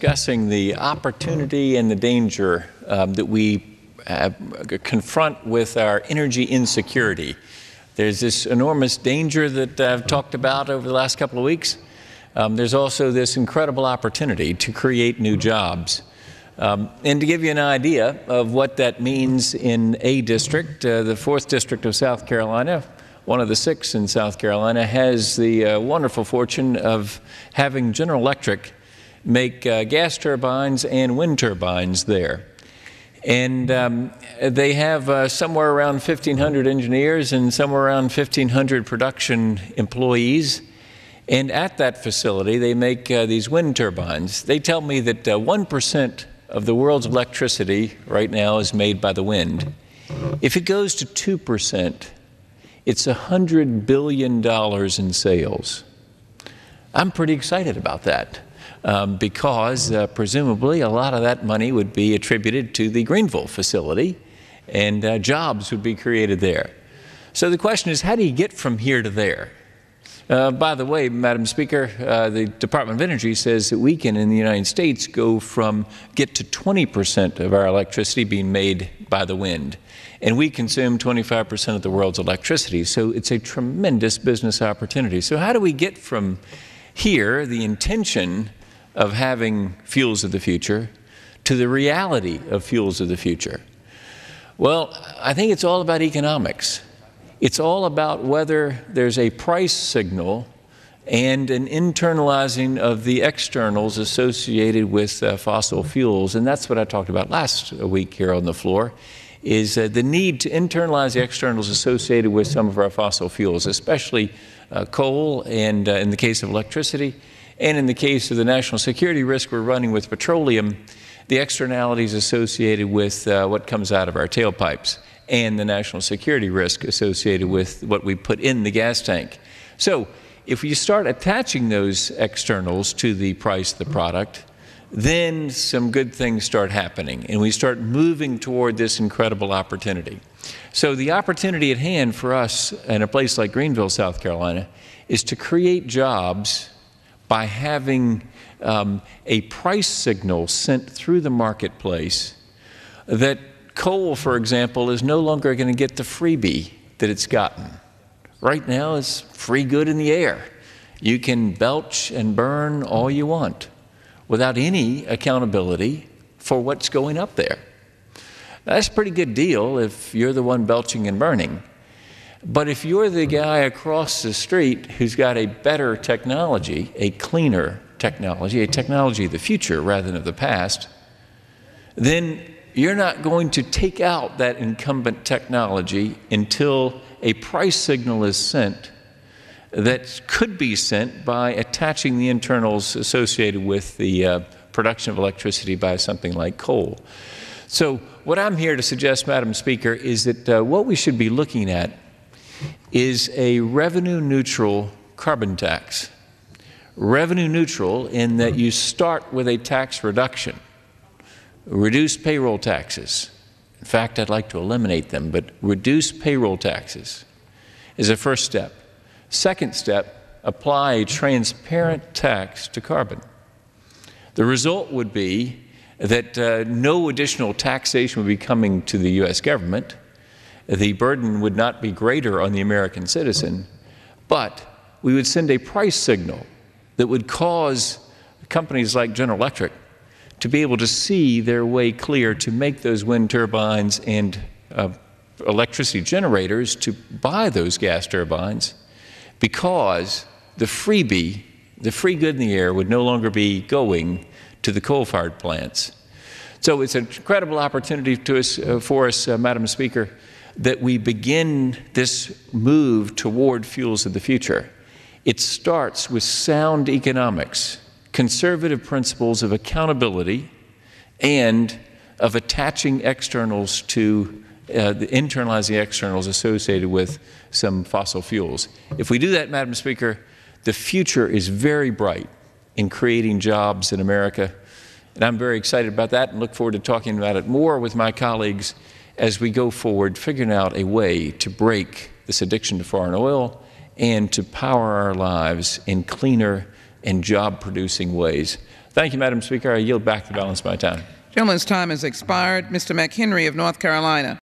discussing the opportunity and the danger that we confront with our energy insecurity. There's this enormous danger that I've talked about over the last couple of weeks. There's also this incredible opportunity to create new jobs. And to give you an idea of what that means in a district, the 4th District of South Carolina, one of the 6 in South Carolina, has the wonderful fortune of having General Electric make gas turbines and wind turbines there. And they have somewhere around 1,500 engineers and somewhere around 1,500 production employees. And at that facility, they make these wind turbines. They tell me that 1% of the world's electricity right now is made by the wind. If it goes to 2%, it's $100 billion in sales. I'm pretty excited about that because presumably a lot of that money would be attributed to the Greenville facility and jobs would be created there. So the question is, how do you get from here to there? By the way, Madam Speaker, the Department of Energy says that we can, in the United States, get to 20% of our electricity being made by the wind. And we consume 25% of the world's electricity. So it's a tremendous business opportunity. So how do we get from here, the intention of having fuels of the future, to the reality of fuels of the future? Well, I think it's all about economics. It's all about whether there's a price signal and an internalizing of the externals associated with fossil fuels. And that's what I talked about last week here on the floor, is the need to internalize the externals associated with some of our fossil fuels, especially coal, and in the case of electricity, and in the case of the national security risk we're running with petroleum, the externalities associated with what comes out of our tailpipes, and the national security risk associated with what we put in the gas tank. So if you start attaching those externals to the price of the product, then some good things start happening, and we start moving toward this incredible opportunity. So the opportunity at hand for us in a place like Greenville, South Carolina, is to create jobs by having a price signal sent through the marketplace that coal, for example, is no longer going to get the freebie that it's gotten. Right now, it's free good in the air. You can belch and burn all you want without any accountability for what's going up there. That's a pretty good deal if you're the one belching and burning. But if you're the guy across the street who's got a better technology, a cleaner technology, a technology of the future rather than of the past, then you're not going to take out that incumbent technology until a price signal is sent that could be sent by attaching the internals associated with the production of electricity by something like coal. So what I'm here to suggest, Madam Speaker, is that what we should be looking at is a revenue-neutral carbon tax. Revenue neutral in that you start with a tax reduction. Reduce payroll taxes. In fact, I'd like to eliminate them, but reduce payroll taxes is a first step. Second step, apply a transparent tax to carbon. The result would be that no additional taxation would be coming to the U.S. government. The burden would not be greater on the American citizen, but we would send a price signal that would cause companies like General Electric to be able to see their way clear to make those wind turbines and electricity generators to buy those gas turbines, because the freebie, the free good in the air, would no longer be going to the coal-fired plants. So it's an incredible opportunity for us, Madam Speaker, that we begin this move toward fuels of the future. It starts with sound economics, conservative principles of accountability, and of attaching externals to internalizing externals associated with some fossil fuels. If we do that, Madam Speaker, the future is very bright in creating jobs in America. And I'm very excited about that and look forward to talking about it more with my colleagues as we go forward, figuring out a way to break this addiction to foreign oil and to power our lives in cleaner and job-producing ways. Thank you, Madam Speaker. I yield back the balance of my time. Gentleman's time has expired. Mr. McHenry of North Carolina.